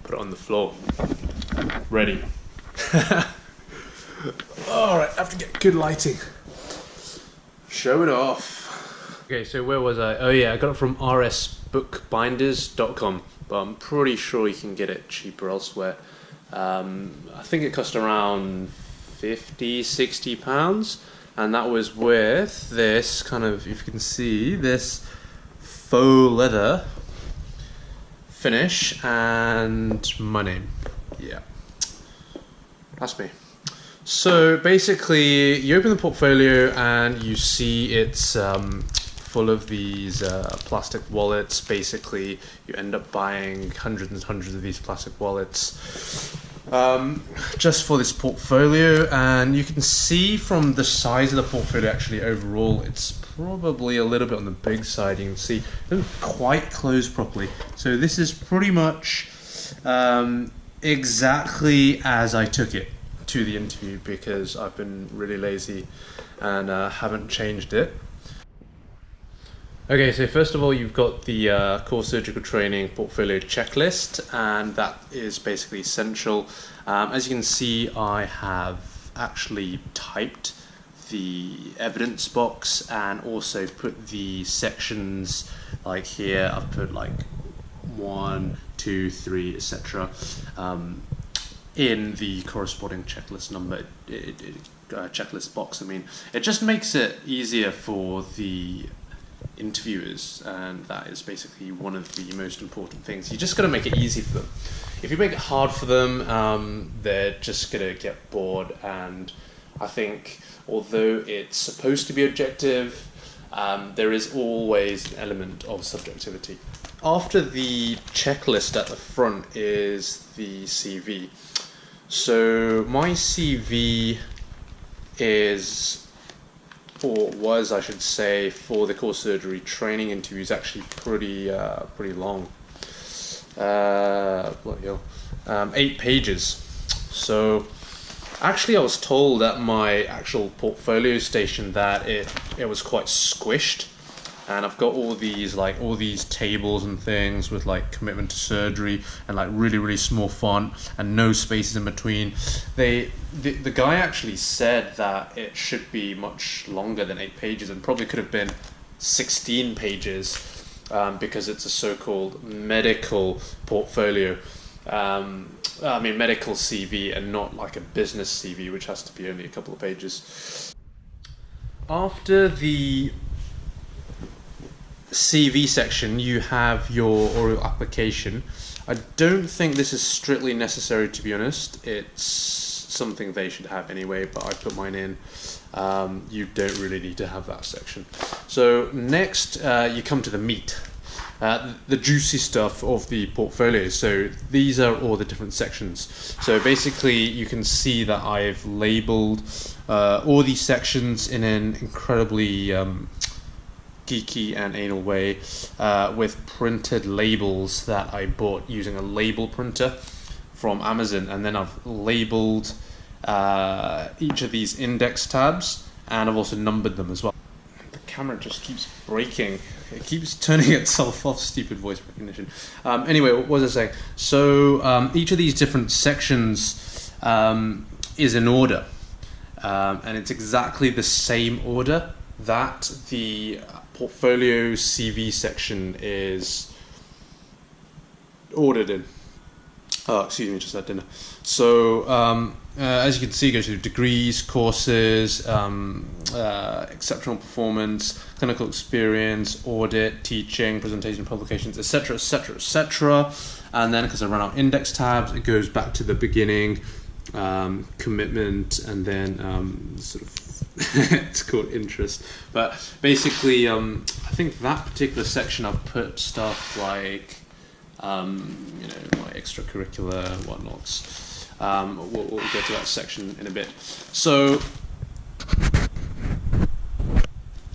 put it on the floor. Ready. Alright, I have to get good lighting. Show it off. Okay, so where was I? Oh yeah, I got it from rsbookbinders.com, but I'm pretty sure you can get it cheaper elsewhere. I think it cost around £50–60, and that was with this kind of, if you can see, this faux leather finish and my name. Yeah, that's me. So basically, you open the portfolio and you see it's full of these plastic wallets. Basically, you end up buying hundreds and hundreds of these plastic wallets just for this portfolio. And you can see from the size of the portfolio, actually overall, it's probably a little bit on the big side. You can see it doesn't quite close properly. So this is pretty much exactly as I took it to the interview, because I've been really lazy and haven't changed it. Okay, so first of all, you've got the core surgical training portfolio checklist, and that is basically essential. As you can see, I have actually typed the evidence box and also put the sections, like here I've put like 1, 2, 3, etc. In the corresponding checklist number, checklist box. I mean, it just makes it easier for the interviewers, and that is basically one of the most important things. You just got to make it easy for them. If you make it hard for them, they're just gonna get bored. And I think, although it's supposed to be objective, there is always an element of subjectivity. After the checklist at the front is the CV. So my CV is, or was I should say, for the core surgery training interviews, actually pretty long. Bloody hell. 8 pages. So actually I was told at my actual portfolio station that it was quite squished. And I've got all these tables and things with like commitment to surgery and like really small font and no spaces in between. The guy actually said that it should be much longer than 8 pages, and probably could have been 16 pages because it's a so-called medical portfolio. I mean medical CV, and not like a business CV, which has to be only a couple of pages. After the CV section, you have your oral application. I don't think this is strictly necessary, to be honest. It's something they should have anyway, but I put mine in. You don't really need to have that section. So next, you come to the meat, the juicy stuff of the portfolio. So these are all the different sections. So basically, you can see that I've labeled all these sections in an incredibly geeky and anal way, with printed labels that I bought using a label printer from Amazon, and then I've labeled each of these index tabs, and I've also numbered them as well. The camera just keeps breaking. It keeps turning itself off. Stupid voice recognition. Anyway, what was I saying? So each of these different sections is in order, and it's exactly the same order that the portfolio CV section is ordered in. Oh, excuse me, just had dinner. So as you can see, it goes through degrees, courses, exceptional performance, clinical experience, audit, teaching, presentation, publications, etc., etc., etc. And then, because I ran out index tabs, it goes back to the beginning, commitment, and then sort of it's called interest. But basically, I think that particular section I've put stuff like my extracurricular and whatnots. We'll get to that section in a bit. So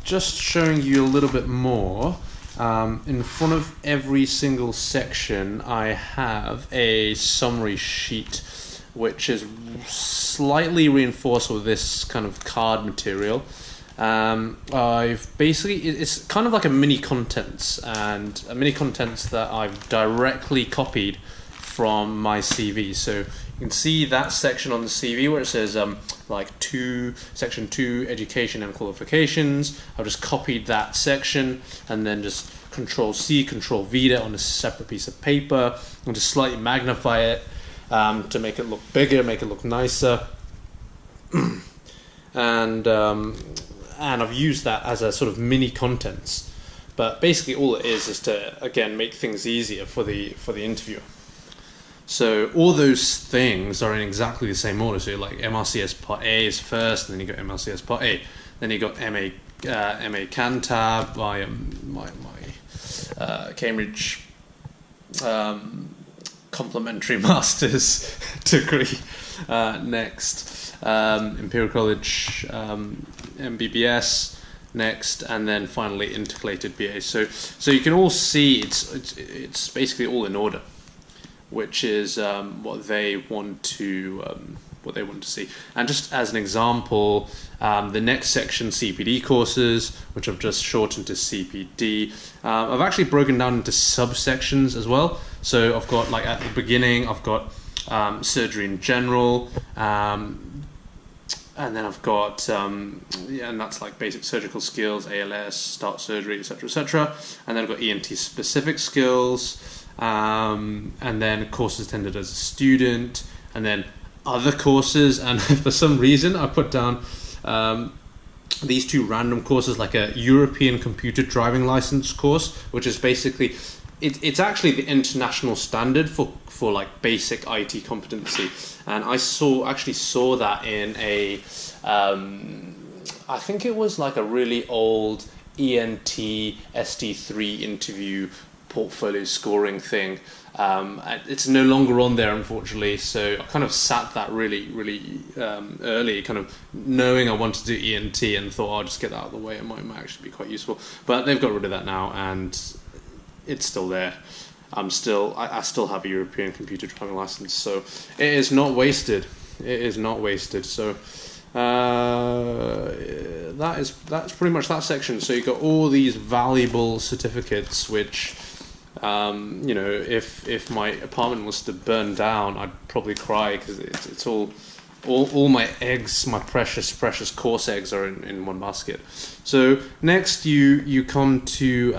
just showing you a little bit more, in front of every single section I have a summary sheet, which is slightly reinforced with this kind of card material. It's kind of like a mini contents, and a mini contents that I've directly copied from my CV. So you can see that section on the CV where it says section 2, education and qualifications. I've just copied that section and then just Control-C, Control-V on a separate piece of paper and just slightly magnify it to make it look bigger, make it look nicer. And I've used that as a sort of mini contents. But basically all it is to, again, make things easier for the interviewer. So all those things are in exactly the same order. So like MRCS Part A is first, and then you got MRCS Part A. Then you got MA Cantab, my Cambridge complementary master's degree. Next, Imperial College MBBS. Next, and then finally intercalated BA. So you can all see it's basically all in order, which is what they want to see. And just as an example, the next section, CPD courses, which I've just shortened to CPD, I've actually broken down into subsections as well. So I've got, like, at the beginning, I've got surgery in general. And then I've got, and that's like basic surgical skills, ALS, start surgery, etc., And then I've got ENT specific skills, and then courses attended as a student, and then other courses. And for some reason, I put down these two random courses, like a European computer driving license course, which is basically, it's actually the international standard for like basic IT competency. And I actually saw that in a, I think it was like a really old ENT ST3 interview portfolio scoring thing. It's no longer on there, unfortunately, so I kind of sat that really early, kind of knowing I wanted to do ENT, and thought, I'll just get that out of the way. It might actually be quite useful. But they've got rid of that now, and it's still there. I still have a European computer driving license, so it is not wasted. It is not wasted. So that's pretty much that section. So you've got all these valuable certificates, which if my apartment was to burn down, I'd probably cry, because it's all my eggs, my precious course eggs, are in one basket. So next you come to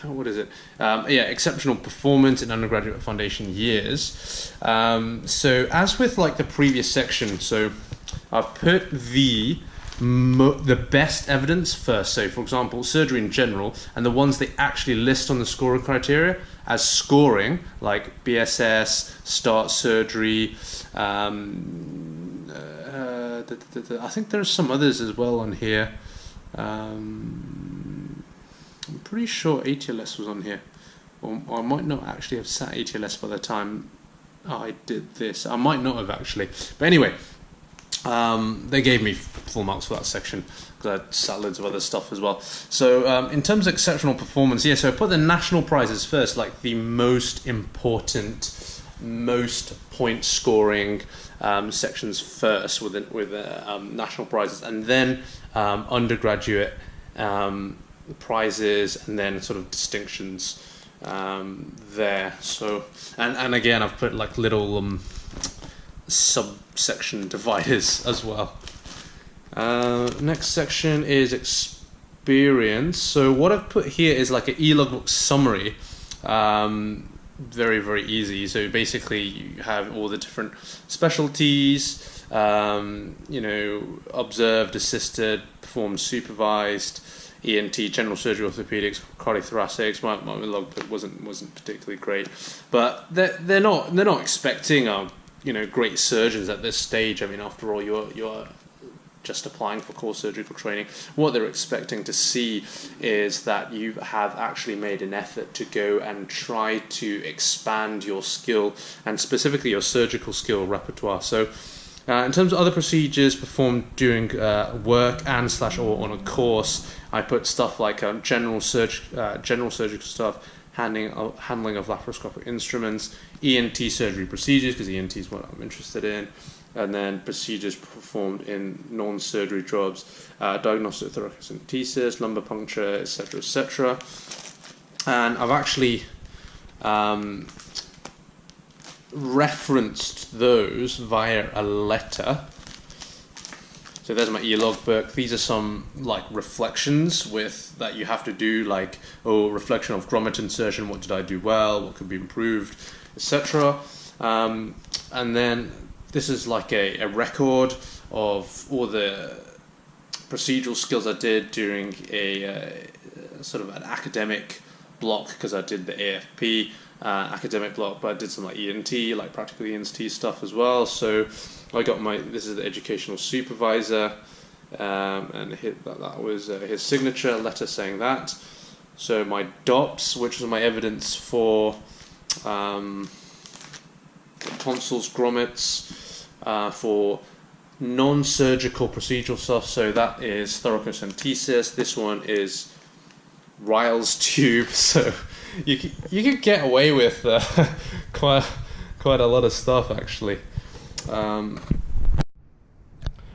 what is it? Exceptional performance in undergraduate foundation years. So as with like the previous section, so I've put the best evidence first. So for example, surgery in general, and the ones they actually list on the scoring criteria as scoring, like BSS, start surgery. I think there's some others as well on here. I'm pretty sure ATLS was on here, or I might not actually have sat ATLS by the time I did this. I might not have actually, but anyway, they gave me full marks for that section because I sat loads of other stuff as well. So in terms of exceptional performance, so I put the national prizes first, like the most important, most point scoring sections first with national prizes, and then undergraduate prizes, and then sort of distinctions there. So and again, I've put like little subsection dividers as well. Next section is experience. So what I've put here is like an e-logbook summary. Very easy. So basically you have all the different specialties, observed, assisted, performed, supervised, ENT, general surgery, orthopedics, cardiothoracics. My logbook wasn't particularly great, but they're not expecting great surgeons at this stage. I mean, after all, you're just applying for core surgical training. What they're expecting to see is that you have actually made an effort to go and try to expand your skill, and specifically your surgical skill repertoire. So in terms of other procedures performed during work and/or on a course, I put stuff like general surgical stuff, handling of laparoscopic instruments, ENT surgery procedures, because ENT is what I'm interested in, and then procedures performed in non-surgery jobs, diagnostic thoracentesis, lumbar puncture, etc., etc. And I've actually referenced those via a letter. So there's my e-logbook. These are some like reflections that you have to do, like, reflection of grommet insertion, what did I do well, what could be improved, etc. And then this is like a record of all the procedural skills I did during a sort of an academic block, because I did the AFP academic block, but I did some like ENT, like practical ENT stuff as well. So I got this is the educational supervisor, and that was his signature letter saying that. So my DOPS, which was my evidence for tonsils, grommets, for non-surgical procedural stuff. So that is thoracentesis. This one is Ryle's tube. So you could get away with quite a lot of stuff, actually.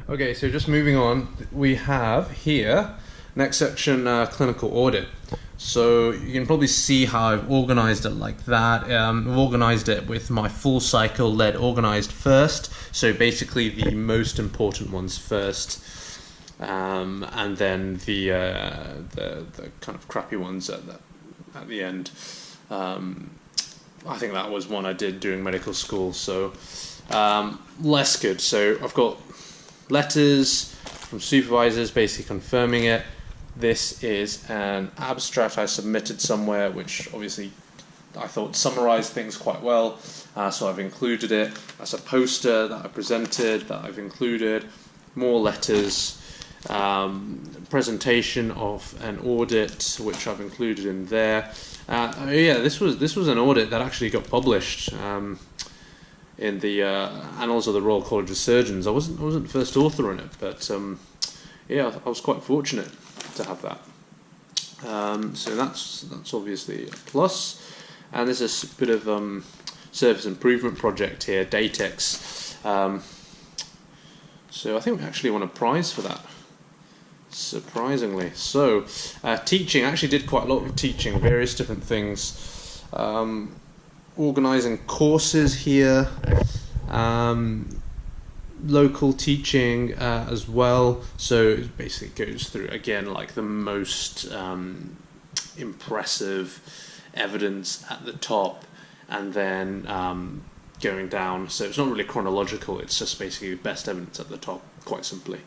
Okay, so just moving on, we have here next section, clinical audit. So you can probably see how I've organized it like that. I've organized it with my full cycle lead organized first. So basically the most important ones first, and then the kind of crappy ones at the end. I think that was one I did during medical school, so less good. So I've got letters from supervisors basically confirming it. This is an abstract I submitted somewhere, which obviously I thought summarized things quite well, so I've included it. That's a poster that I presented that I've included, more letters, presentation of an audit which I've included in there. Yeah, this was an audit that actually got published in the Annals of the Royal College of Surgeons. I wasn't first author on it, but yeah, I was quite fortunate to have that. So that's obviously a plus. And there's a bit of service improvement project here, Datex. So I think we actually won a prize for that, surprisingly. So teaching, I actually did quite a lot of teaching, various different things. Organising courses here, local teaching as well. So it basically goes through again like the most impressive evidence at the top, and then going down. So it's not really chronological, it's just basically the best evidence at the top, quite simply.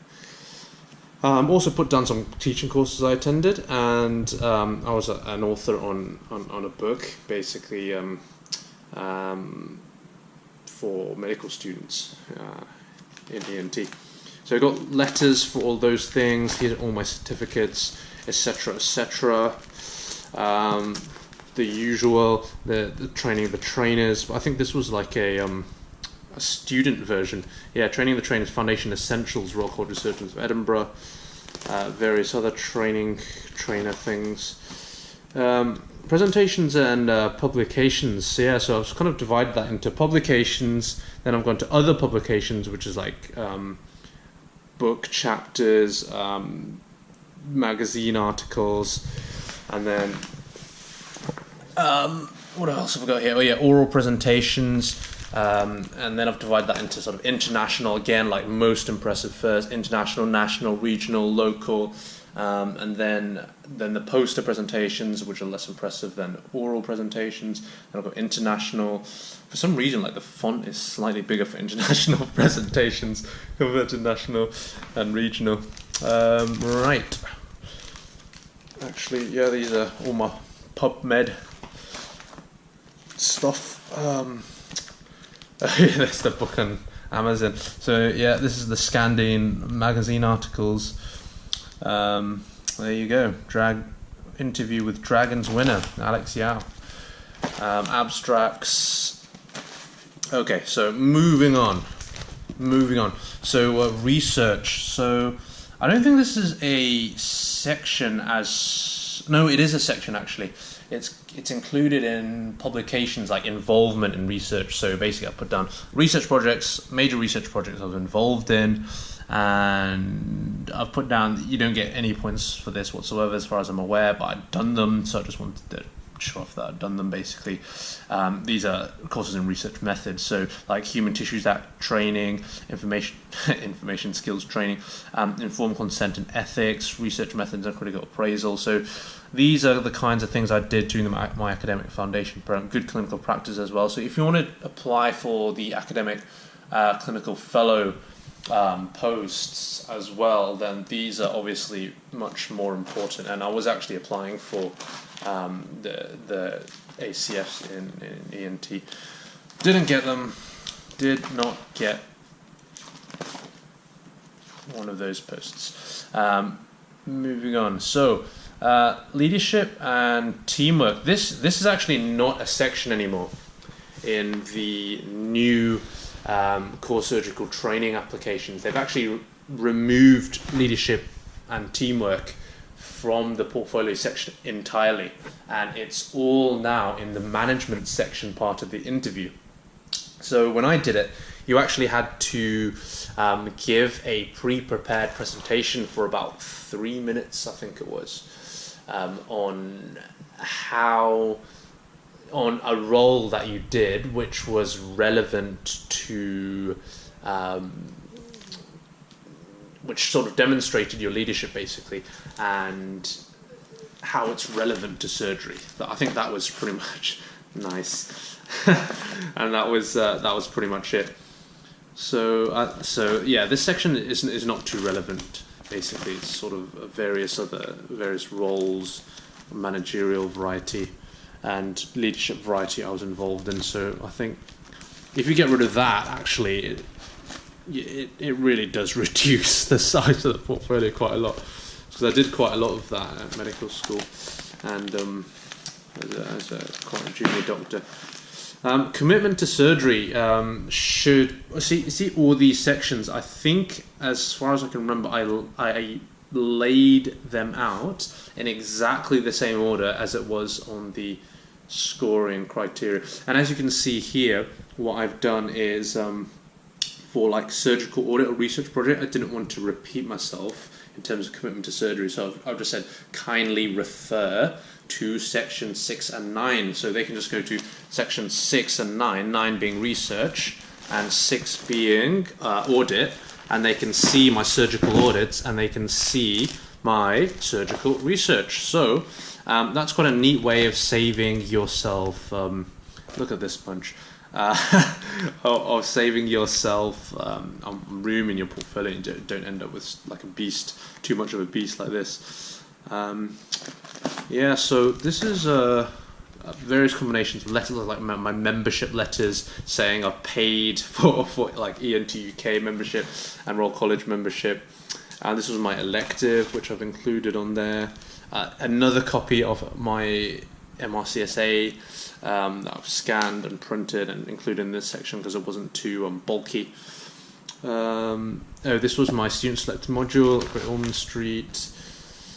Also put down some teaching courses I attended, and I was an author on a book, basically for medical students in ENT. So I got letters for all those things. Here are all my certificates, etc., etc. The usual, the training of the trainers. I think this was like a student version. Yeah, training the trainers, Foundation Essentials, Royal College of Surgeons of Edinburgh. Various other trainer things. Presentations and publications. Yeah, so I've kind of divided that into publications. Then I've gone to other publications, which is like book chapters, magazine articles, and then what else have I got here? Oh yeah, oral presentations. And then I've divided that into sort of international, again, like most impressive first, international, national, regional, local, and then the poster presentations, which are less impressive than oral presentations. Then I've got international. For some reason, like the font is slightly bigger for international presentations compared to national and regional. Right. Actually, yeah, these are all my PubMed stuff. That's the book on Amazon. So yeah, this is the Scandine magazine articles. There you go. Interview with Dragons winner Alex Yao. Abstracts. Okay, so moving on. So research. So I don't think this is a section no, it is a section actually. It's included in publications like involvement in research. So basically I put down research projects, major research projects I was involved in, and I've put down that you don't get any points for this whatsoever as far as I'm aware, but I've done them, so I just wanted to sure if I've done them basically. These are courses in research methods, so like Human Tissues Act training, information skills training, informed consent and ethics, research methods and critical appraisal. So these are the kinds of things I did during my academic foundation program. Good clinical practice as well. So if you want to apply for the academic clinical fellow posts as well, then these are obviously much more important. And I was actually applying for the ACFs in ENT. Didn't get them. Did not get one of those posts. Moving on. So leadership and teamwork. This is actually not a section anymore in the new core surgical training applications. They've actually removed leadership and teamwork from the portfolio section entirely, and it's all now in the management section part of the interview. So when I did it, you actually had to give a pre-prepared presentation for about 3 minutes, I think it was, on a role that you did which was relevant to which sort of demonstrated your leadership basically, and how it's relevant to surgery. I think that was pretty much nice. And that was pretty much it. So yeah, this section is not too relevant basically. It's sort of various roles, managerial variety and leadership variety I was involved in. So I think if you get rid of that, actually it really does reduce the size of the portfolio quite a lot, because I did quite a lot of that at medical school and as a quite a junior doctor. Commitment to surgery should see all these sections. I think, as far as I can remember, I laid them out in exactly the same order as it was on the scoring criteria. And as you can see here, what I've done is for like surgical audit or research project, I didn't want to repeat myself in terms of commitment to surgery, so I've just said kindly refer to section 6 and 9. So they can just go to section 6 and 9, 9 being research and 6 being audit, and they can see my surgical audits and they can see my surgical research. So that's quite a neat way of saving yourself, look at this bunch, of saving yourself room in your portfolio, and don't end up with like a beast, too much of a beast like this. Yeah, so this is various combinations of letters, like my membership letters saying I've paid for like ENT UK membership and Royal College membership. This was my elective, which I've included on there. Another copy of my MRCSA that I've scanned and printed and included in this section because it wasn't too bulky. This was my student selected module at Great Ormond Street.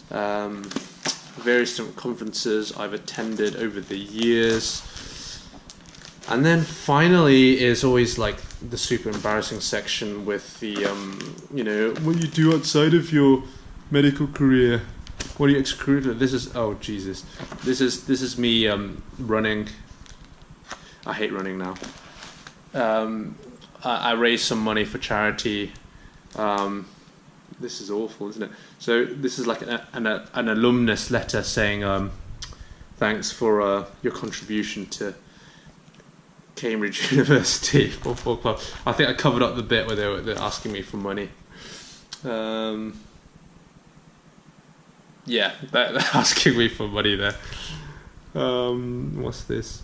Various different conferences I've attended over the years. And then finally is always like the super embarrassing section with the, what you do outside of your medical career. What are you extracurricular? This is, oh Jesus, this is me running. I hate running now. I raised some money for charity. This is awful, isn't it? So this is like an alumnus letter saying thanks for your contribution to Cambridge University Football Club. I think I covered up the bit where they're asking me for money. Yeah, they're asking me for money there. What's this?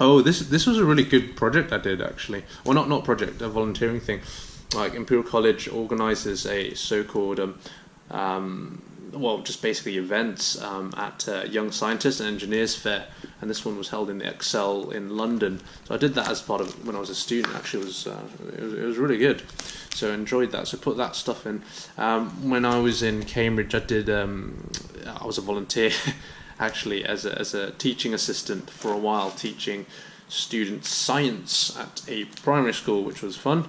Oh, this was a really good project I did actually. Well, not project, a volunteering thing. Like Imperial College organises a so-called, just basically events at Young Scientists and Engineers Fair, and this one was held in the Excel in London. So I did that as part of when I was a student. Actually, it was really good. So I enjoyed that. So put that stuff in. When I was in Cambridge, I was a volunteer actually as a teaching assistant for a while, teaching students science at a primary school, which was fun.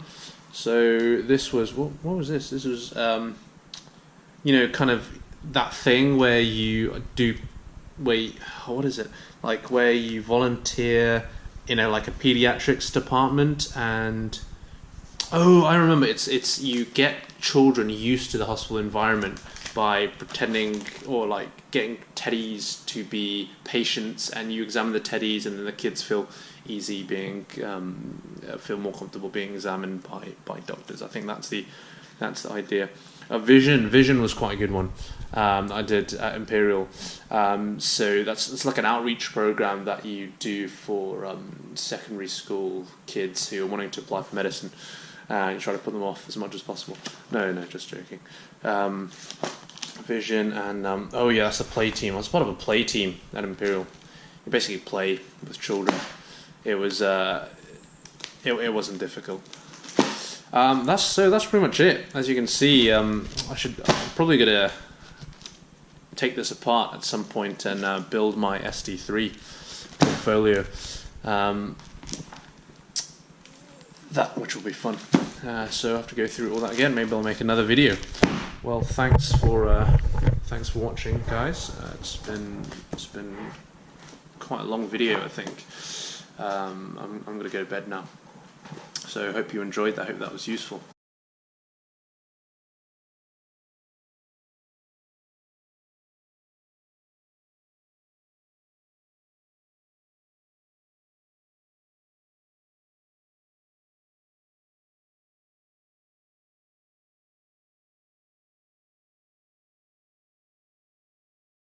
So this was, what was this? This was, kind of that thing where you do what is it, like where you volunteer in like a pediatrics department, and oh, I remember, it's you get children used to the hospital environment by pretending, or like getting teddies to be patients, and you examine the teddies, and then the kids feel easy being feel more comfortable being examined by doctors. I think that's the idea. Vision was quite a good one. I did at Imperial. So it's like an outreach program that you do for secondary school kids who are wanting to apply for medicine. You try to put them off as much as possible. No, just joking. Vision and oh yeah, that's a play team. I was part of a play team at Imperial. You basically play with children. It was it wasn't difficult. That's pretty much it. As you can see, I'm probably gonna take this apart at some point and build my SD3 portfolio. Which will be fun. So I have to go through all that again. Maybe I'll make another video. Well, thanks for watching, guys. It's been quite a long video, I think. I'm going to go to bed now. So I hope you enjoyed that. I hope that was useful.